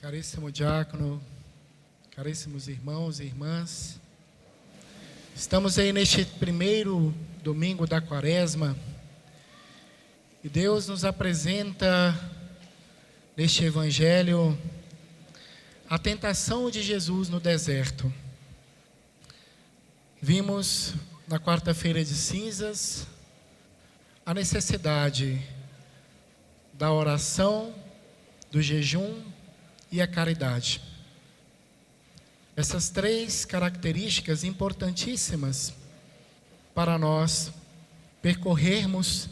Caríssimo diácono, caríssimos irmãos e irmãs, estamos aí neste primeiro domingo da Quaresma e Deus nos apresenta neste Evangelho a tentação de Jesus no deserto. Vimos na quarta-feira de cinzas a necessidade da oração, do jejum e a caridade. Essas três características importantíssimas para nós percorrermos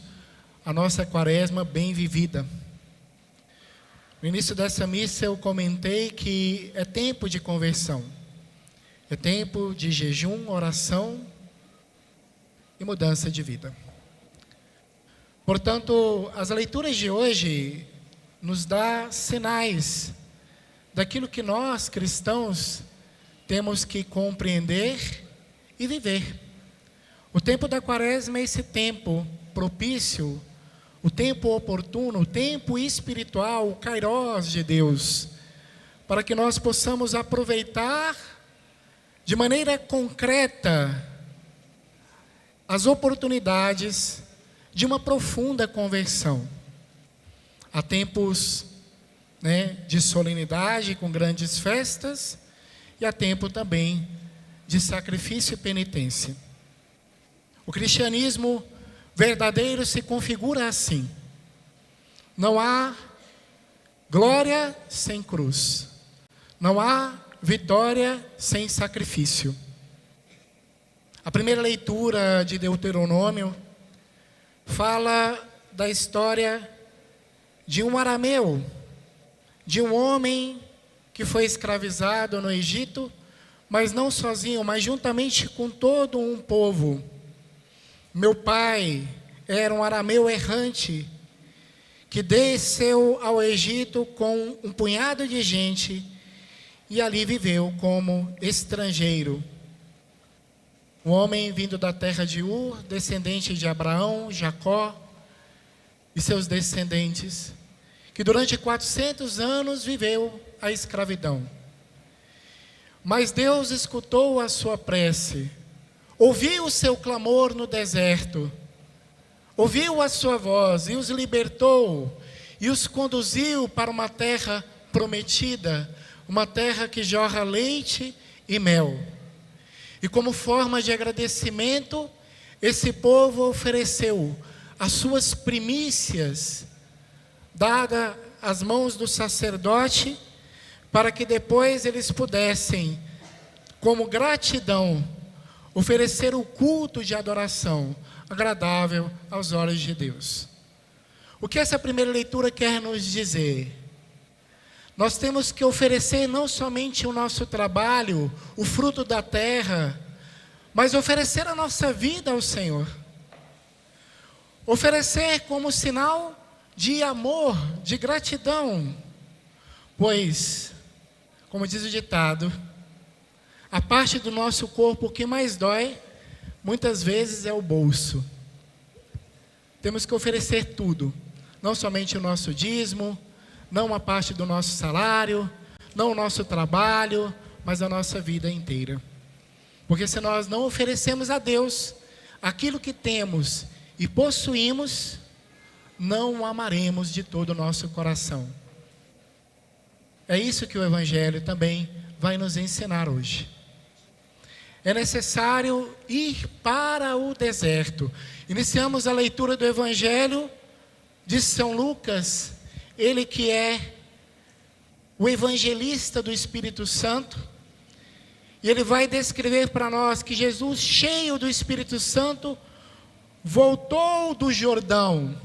a nossa quaresma bem vivida. No início dessa missa eu comentei que é tempo de conversão, é tempo de jejum, oração e mudança de vida. Portanto, as leituras de hoje nos dão sinais daquilo que nós, cristãos, temos que compreender e viver. O tempo da Quaresma é esse tempo propício, o tempo oportuno, o tempo espiritual, o Kairos de Deus, para que nós possamos aproveitar de maneira concreta as oportunidades de uma profunda conversão. Há tempos de solenidade com grandes festas e há tempo também de sacrifício e penitência. O cristianismo verdadeiro se configura assim: não há glória sem cruz, não há vitória sem sacrifício. A primeira leitura de Deuteronômio fala da história de um arameu, de um homem que foi escravizado no Egito, mas não sozinho, mas juntamente com todo um povo. Meu pai era um arameu errante, que desceu ao Egito com um punhado de gente e ali viveu como estrangeiro. Um homem vindo da terra de Ur, descendente de Abraão, Jacó e seus descendentes, que durante 400 anos viveu a escravidão. Mas Deus escutou a sua prece, ouviu o seu clamor no deserto, ouviu a sua voz e os libertou e os conduziu para uma terra prometida, uma terra que jorra leite e mel. E como forma de agradecimento, esse povo ofereceu as suas primícias, dada às mãos do sacerdote, para que depois eles pudessem, como gratidão, oferecer o culto de adoração agradável aos olhos de Deus. O que essa primeira leitura quer nos dizer? Nós temos que oferecer não somente o nosso trabalho, o fruto da terra, mas oferecer a nossa vida ao Senhor. Oferecer como sinal de amor, de gratidão. Pois, como diz o ditado, a parte do nosso corpo que mais dói, muitas vezes é o bolso. Temos que oferecer tudo, não somente o nosso dízimo, não uma parte do nosso salário, não o nosso trabalho, mas a nossa vida inteira. Porque se nós não oferecemos a Deus aquilo que temos e possuímos, não o amaremos de todo o nosso coração. É isso que o Evangelho também vai nos ensinar hoje. É necessário ir para o deserto. Iniciamos a leitura do Evangelho de São Lucas, ele que é o evangelista do Espírito Santo, e ele vai descrever para nós que Jesus, cheio do Espírito Santo, voltou do Jordão,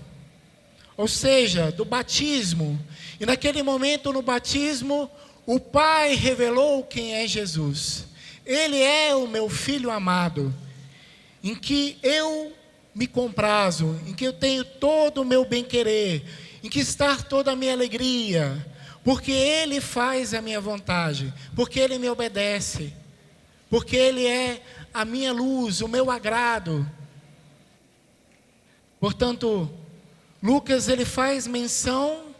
ou seja, do batismo, e naquele momento no batismo, o Pai revelou quem é Jesus. Ele é o meu Filho amado, em que eu me comprazo, em que eu tenho todo o meu bem-querer, em que está toda a minha alegria, porque Ele faz a minha vontade, porque Ele me obedece, porque Ele é a minha luz, o meu agrado. Portanto, Lucas ele faz menção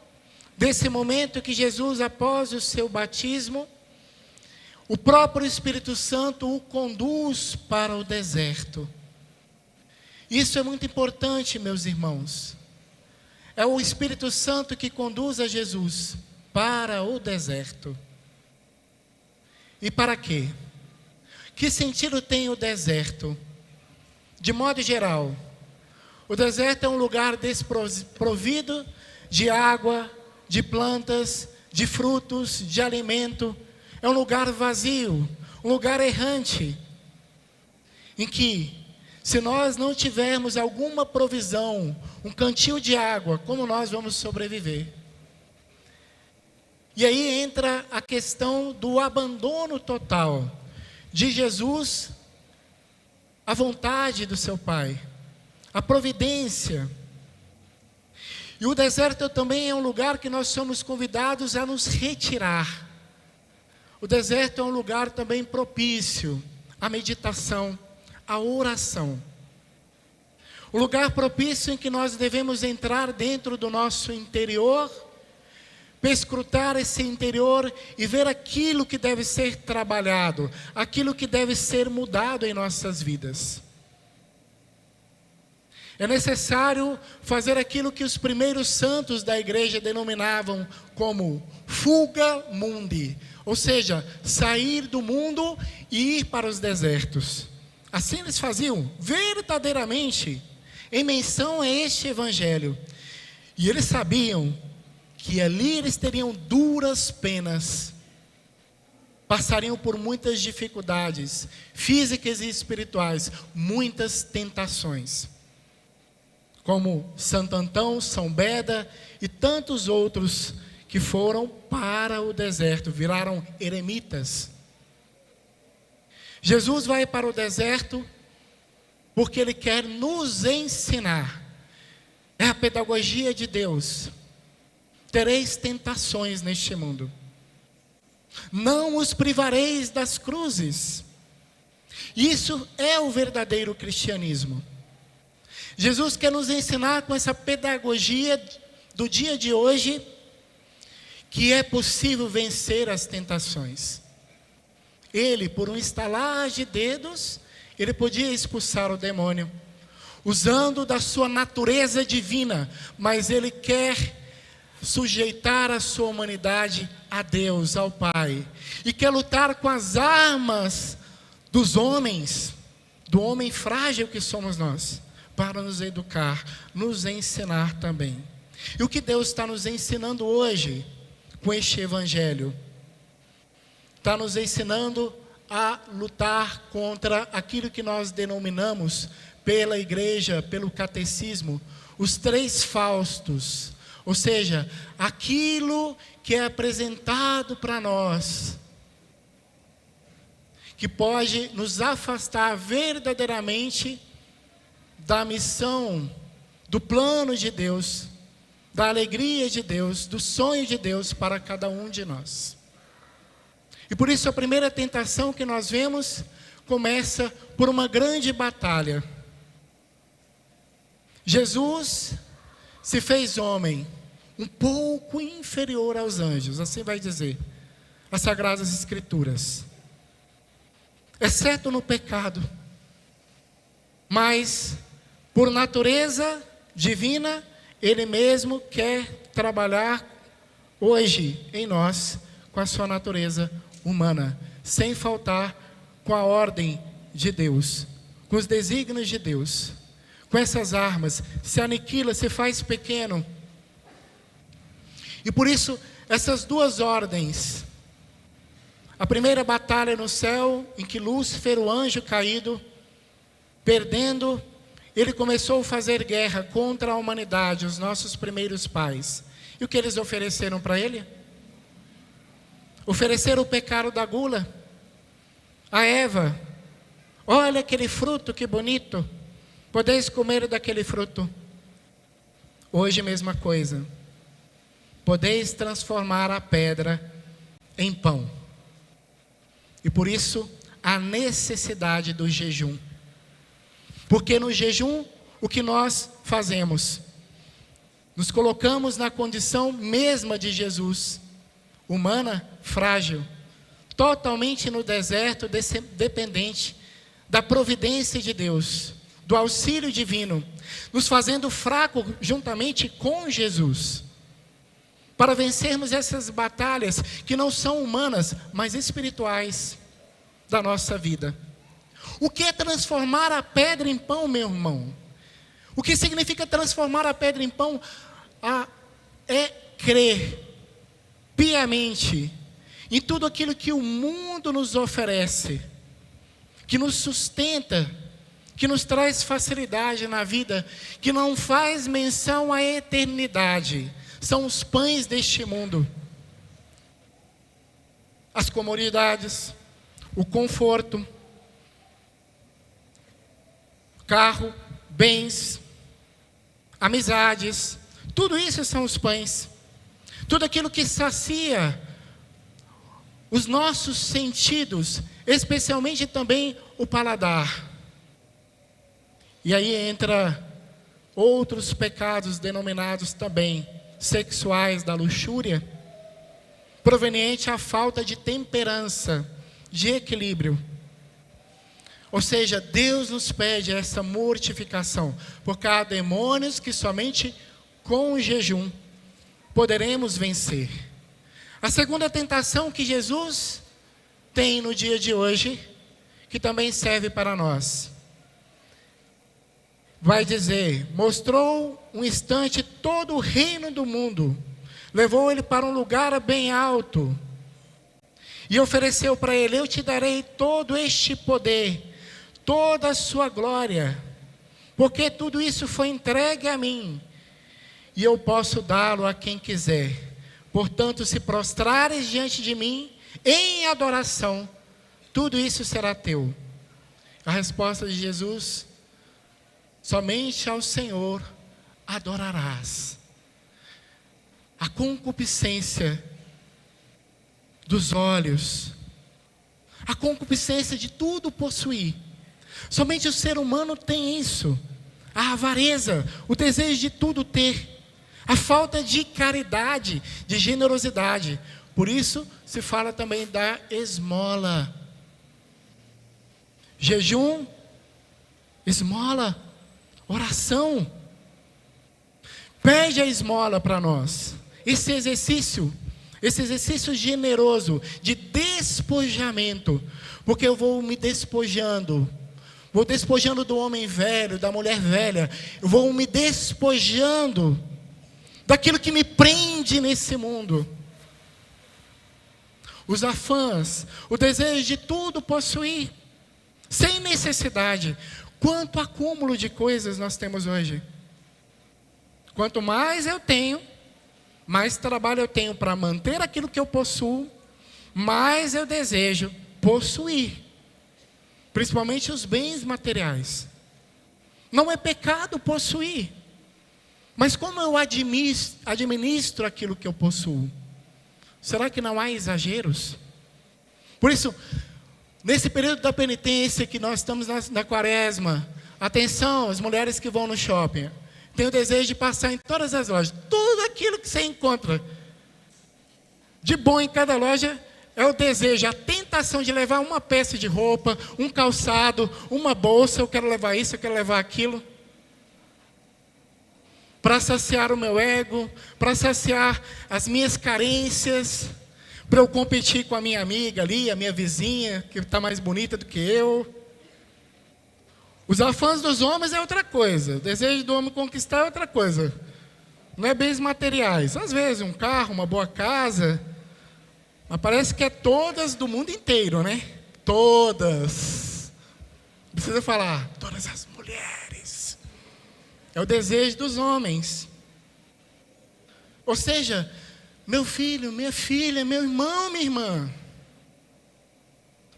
desse momento que Jesus, após o seu batismo, o próprio Espírito Santo o conduz para o deserto. Isso é muito importante, meus irmãos. É o Espírito Santo que conduz a Jesus para o deserto. E para quê? Que sentido tem o deserto? De modo geral, o deserto é um lugar desprovido de água, de plantas, de frutos, de alimento. É um lugar vazio, um lugar errante, em que, se nós não tivermos alguma provisão, um cantil de água, como nós vamos sobreviver? E aí entra a questão do abandono total de Jesus à vontade do seu Pai, a providência. E o deserto também é um lugar que nós somos convidados a nos retirar. O deserto é um lugar também propício à meditação, à oração. O lugar propício em que nós devemos entrar dentro do nosso interior, perscrutar esse interior e ver aquilo que deve ser trabalhado, aquilo que deve ser mudado em nossas vidas. É necessário fazer aquilo que os primeiros santos da igreja denominavam como fuga mundi, ou seja, sair do mundo e ir para os desertos. Assim eles faziam verdadeiramente em menção a este evangelho. E eles sabiam que ali eles teriam duras penas, passariam por muitas dificuldades físicas e espirituais, muitas tentações, como Santo Antão, São Beda e tantos outros que foram para o deserto, viraram eremitas. Jesus vai para o deserto porque Ele quer nos ensinar. É a pedagogia de Deus. Tereis tentações neste mundo. Não os privareis das cruzes. Isso é o verdadeiro cristianismo. Jesus quer nos ensinar com essa pedagogia do dia de hoje que é possível vencer as tentações. Ele, por um estalar de dedos, ele podia expulsar o demônio, usando da sua natureza divina, mas ele quer sujeitar a sua humanidade a Deus, ao Pai, e quer lutar com as armas dos homens, do homem frágil que somos nós, para nos educar, nos ensinar também. E o que Deus está nos ensinando hoje, com este evangelho? Está nos ensinando a lutar contra aquilo que nós denominamos, pela igreja, pelo catecismo, os três Faustos. Ou seja, aquilo que é apresentado para nós, que pode nos afastar verdadeiramente da missão, do plano de Deus, da alegria de Deus, do sonho de Deus para cada um de nós. E por isso a primeira tentação que nós vemos começa por uma grande batalha. Jesus se fez homem, um pouco inferior aos anjos, assim vai dizer as Sagradas Escrituras, exceto no pecado, mas por natureza divina, Ele mesmo quer trabalhar hoje em nós com a sua natureza humana, sem faltar com a ordem de Deus, com os desígnios de Deus. Com essas armas, se aniquila, se faz pequeno. E por isso, essas duas ordens, a primeira batalha no céu, em que Lúcifer, o anjo caído, perdendo, ele começou a fazer guerra contra a humanidade, os nossos primeiros pais. E o que eles ofereceram para ele? Ofereceram o pecado da gula. A Eva, olha aquele fruto, que bonito, podeis comer daquele fruto. Hoje mesma coisa, podeis transformar a pedra em pão. E por isso, a necessidade do jejum. Porque no jejum, o que nós fazemos? Nos colocamos na condição mesma de Jesus, humana, frágil, totalmente no deserto, dependente da providência de Deus, do auxílio divino, nos fazendo fraco juntamente com Jesus, para vencermos essas batalhas que não são humanas, mas espirituais da nossa vida. O que é transformar a pedra em pão, meu irmão? O que significa transformar a pedra em pão? É crer piamente em tudo aquilo que o mundo nos oferece, que nos sustenta, que nos traz facilidade na vida, que não faz menção à eternidade. São os pães deste mundo, as comodidades, o conforto, carro, bens, amizades, tudo isso são os pães. Tudo aquilo que sacia os nossos sentidos, especialmente também o paladar. E aí entra outros pecados denominados também sexuais da luxúria, proveniente à falta de temperança, de equilíbrio. Ou seja, Deus nos pede essa mortificação, porque há demônios que somente com o jejum poderemos vencer. A segunda tentação que Jesus tem no dia de hoje, que também serve para nós, vai dizer: mostrou um instante todo o reino do mundo, levou ele para um lugar bem alto e ofereceu para ele: eu te darei todo este poder, toda a sua glória, porque tudo isso foi entregue a mim, e eu posso dá-lo a quem quiser. Portanto, se prostrares diante de mim em adoração, tudo isso será teu. A resposta de Jesus: somente ao Senhor adorarás. A concupiscência dos olhos, a concupiscência de tudo possuir. Somente o ser humano tem isso. A avareza, o desejo de tudo ter. A falta de caridade, de generosidade. Por isso se fala também da esmola. Jejum, esmola, oração. Pede a esmola para nós. Esse exercício generoso de despojamento. Porque eu vou me despojando. Vou despojando do homem velho, da mulher velha. Eu vou me despojando daquilo que me prende nesse mundo. Os afãs, o desejo de tudo possuir, sem necessidade. Quanto acúmulo de coisas nós temos hoje. Quanto mais eu tenho, mais trabalho eu tenho para manter aquilo que eu possuo, mais eu desejo possuir. Principalmente os bens materiais. Não é pecado possuir. Mas como eu administro aquilo que eu possuo? Será que não há exageros? Por isso, nesse período da penitência que nós estamos na quaresma, atenção, as mulheres que vão no shopping, tem o desejo de passar em todas as lojas. Tudo aquilo que você encontra de bom em cada loja é o desejo, a tentação de levar uma peça de roupa, um calçado, uma bolsa. Eu quero levar isso, eu quero levar aquilo. Para saciar o meu ego, para saciar as minhas carências, para eu competir com a minha amiga ali, a minha vizinha, que está mais bonita do que eu. Os afãs dos homens é outra coisa, o desejo do homem conquistar é outra coisa. Não é bens materiais, às vezes um carro, uma boa casa, mas parece que é todas do mundo inteiro, né? Todas. Não precisa falar, todas as mulheres. É o desejo dos homens. Ou seja, meu filho, minha filha, meu irmão, minha irmã,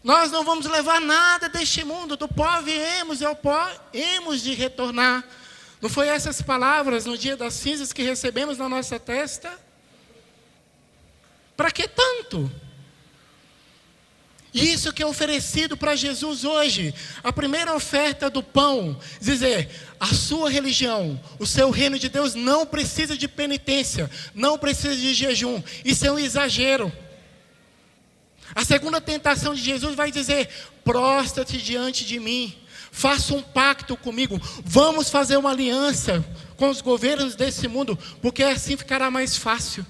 nós não vamos levar nada deste mundo. Do pó viemos e ao pó hemos de retornar. Não foi essas palavras no dia das cinzas que recebemos na nossa testa? Para que tanto? Isso que é oferecido para Jesus hoje. A primeira oferta do pão, dizer, a sua religião, o seu reino de Deus não precisa de penitência, não precisa de jejum. Isso é um exagero. A segunda tentação de Jesus vai dizer, prostra-te diante de mim, faça um pacto comigo, vamos fazer uma aliança com os governos desse mundo, porque assim ficará mais fácil.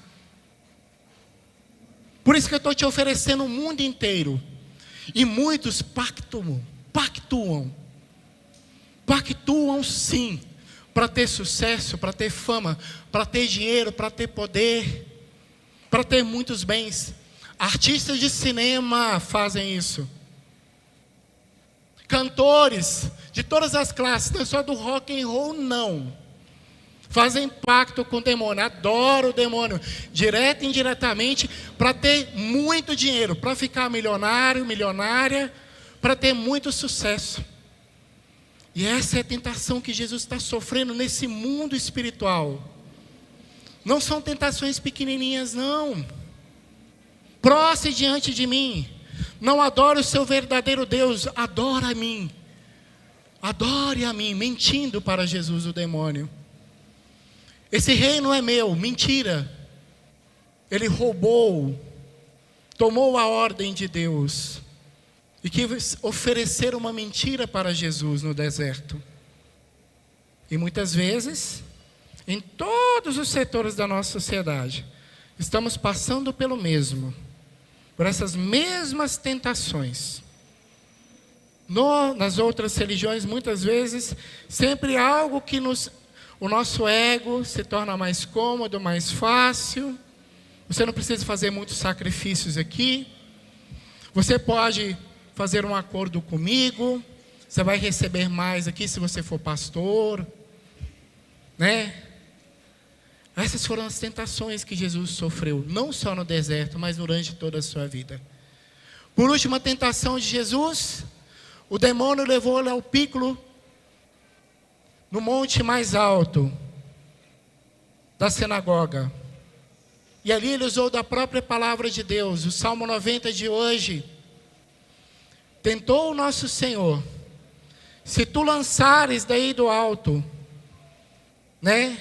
Por isso que eu estou te oferecendo o mundo inteiro. E muitos pactuam sim, para ter sucesso, para ter fama, para ter dinheiro, para ter poder, para ter muitos bens. Artistas de cinema fazem isso. Cantores de todas as classes, não só do rock and roll, não. Fazem pacto com o demônio, adoram o demônio, direto e indiretamente, para ter muito dinheiro, para ficar milionário, milionária, para ter muito sucesso. E essa é a tentação que Jesus está sofrendo nesse mundo espiritual. Não são tentações pequenininhas, não. Prostre diante de mim. Não adore o seu verdadeiro Deus, adora a mim. Adore a mim, mentindo para Jesus o demônio. Esse reino é meu, mentira. Ele roubou, tomou a ordem de Deus e quis oferecer uma mentira para Jesus no deserto. E muitas vezes, em todos os setores da nossa sociedade, estamos passando pelo mesmo, por essas mesmas tentações. Nas outras religiões, muitas vezes, sempre algo que o nosso ego se torna mais cômodo, mais fácil. Você não precisa fazer muitos sacrifícios aqui. Você pode fazer um acordo comigo. Você vai receber mais aqui se você for pastor, né? Essas foram as tentações que Jesus sofreu, não só no deserto, mas durante toda a sua vida. Por último, a tentação de Jesus, o demônio levou ele ao pico, no monte mais alto da sinagoga. E ali ele usou da própria palavra de Deus, o Salmo 90 de hoje. Tentou o nosso Senhor, se tu lançares daí do alto, né?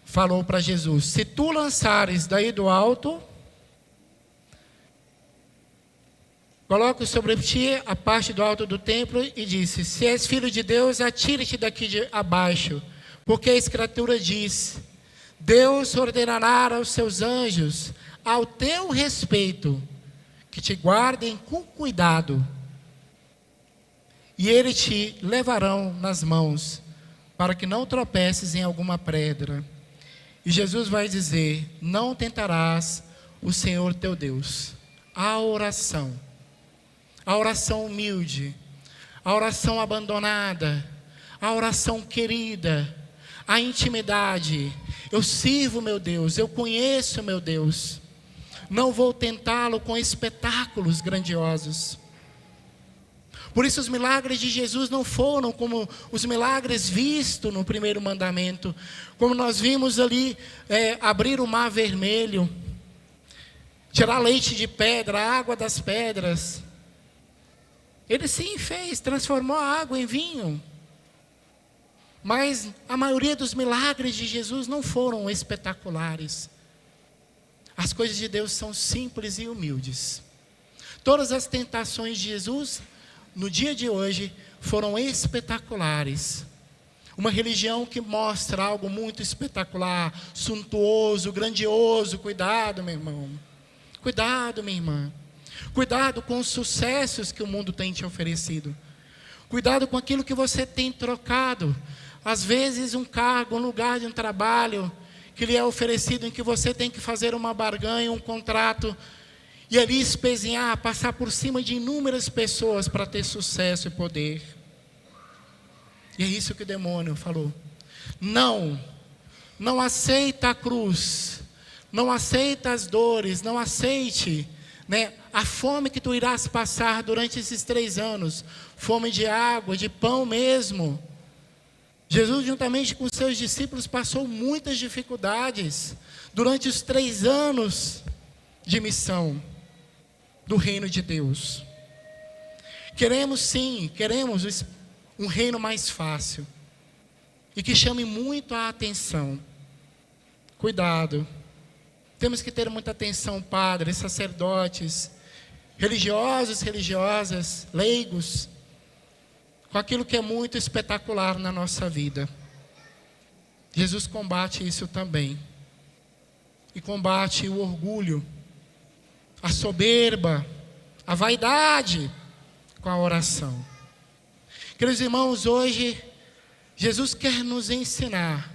Falou para Jesus, se tu lançares daí do alto, coloque sobre ti a parte do alto do templo e disse, se és filho de Deus, atire-te daqui de abaixo, porque a Escritura diz, Deus ordenará aos seus anjos, ao teu respeito, que te guardem com cuidado, e eles te levarão nas mãos, para que não tropeces em alguma pedra. E Jesus vai dizer, não tentarás o Senhor teu Deus. A oração humilde, a oração abandonada, a oração querida, a intimidade. Eu sirvo meu Deus, eu conheço meu Deus. Não vou tentá-lo com espetáculos grandiosos. Por isso os milagres de Jesus não foram como os milagres vistos no primeiro mandamento. Como nós vimos ali, abrir o mar vermelho, tirar leite de pedra, a água das pedras. Ele sim fez, transformou a água em vinho. Mas a maioria dos milagres de Jesus não foram espetaculares. As coisas de Deus são simples e humildes. Todas as tentações de Jesus, no dia de hoje, foram espetaculares. Uma religião que mostra algo muito espetacular, suntuoso, grandioso. Cuidado, meu irmão. Cuidado, minha irmã. Cuidado com os sucessos que o mundo tem te oferecido. Cuidado com aquilo que você tem trocado. Às vezes um cargo, um lugar de um trabalho que lhe é oferecido, em que você tem que fazer uma barganha, um contrato, e ali espezinhar, passar por cima de inúmeras pessoas para ter sucesso e poder. E é isso que o demônio falou. Não aceita a cruz, não aceita as dores, não aceite, né, a fome que tu irás passar durante esses 3 anos, fome de água, de pão mesmo. Jesus, juntamente com seus discípulos, passou muitas dificuldades durante os 3 anos de missão. do reino de Deus. Queremos sim, queremos um reino mais fácil e que chame muito a atenção. Cuidado, temos que ter muita atenção, padres, sacerdotes, religiosos, religiosas, leigos, com aquilo que é muito espetacular na nossa vida. Jesus combate isso também. E combate o orgulho, a soberba, a vaidade com a oração. Queridos irmãos, hoje Jesus quer nos ensinar.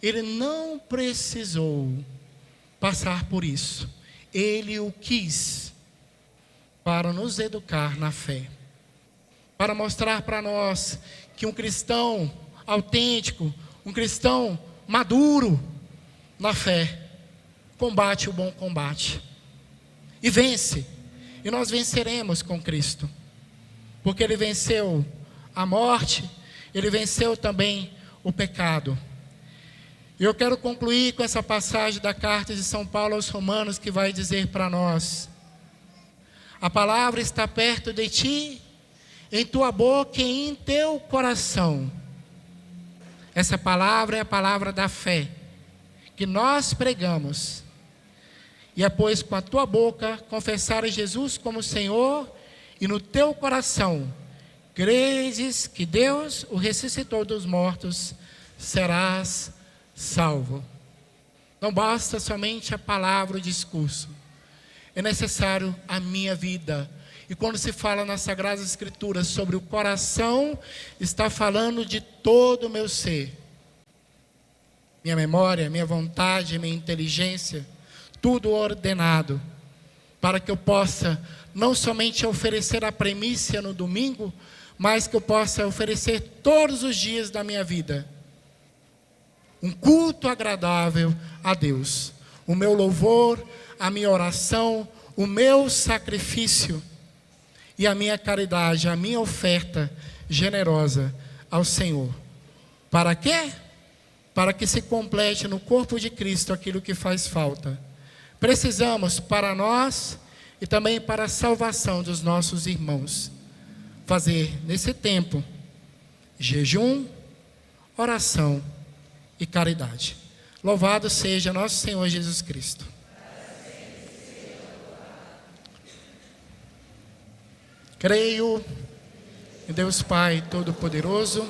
Ele não precisou passar por isso. Ele o quis para nos educar na fé. Para mostrar para nós que um cristão autêntico, um cristão maduro na fé, combate o bom combate. E vence. E nós venceremos com Cristo. Porque Ele venceu a morte, Ele venceu também o pecado. E eu quero concluir com essa passagem da carta de São Paulo aos Romanos, que vai dizer para nós: a palavra está perto de ti, em tua boca e em teu coração. Essa palavra é a palavra da fé, que nós pregamos. E após com a tua boca confessares Jesus como Senhor, e no teu coração credes que Deus o ressuscitou dos mortos, serás salvo. Não basta somente a palavra, o discurso. É necessário a minha vida. E quando se fala nas Sagradas Escrituras sobre o coração, está falando de todo o meu ser. Minha memória, minha vontade, minha inteligência, tudo ordenado, para que eu possa não somente oferecer a primícia no domingo, mas que eu possa oferecer todos os dias da minha vida um culto agradável a Deus. O meu louvor, a minha oração, o meu sacrifício e a minha caridade, a minha oferta generosa ao Senhor. Para quê? Para que se complete no corpo de Cristo aquilo que faz falta. Precisamos para nós e também para a salvação dos nossos irmãos fazer nesse tempo jejum, oração e caridade. Louvado seja nosso Senhor Jesus Cristo. Creio em Deus Pai Todo-Poderoso,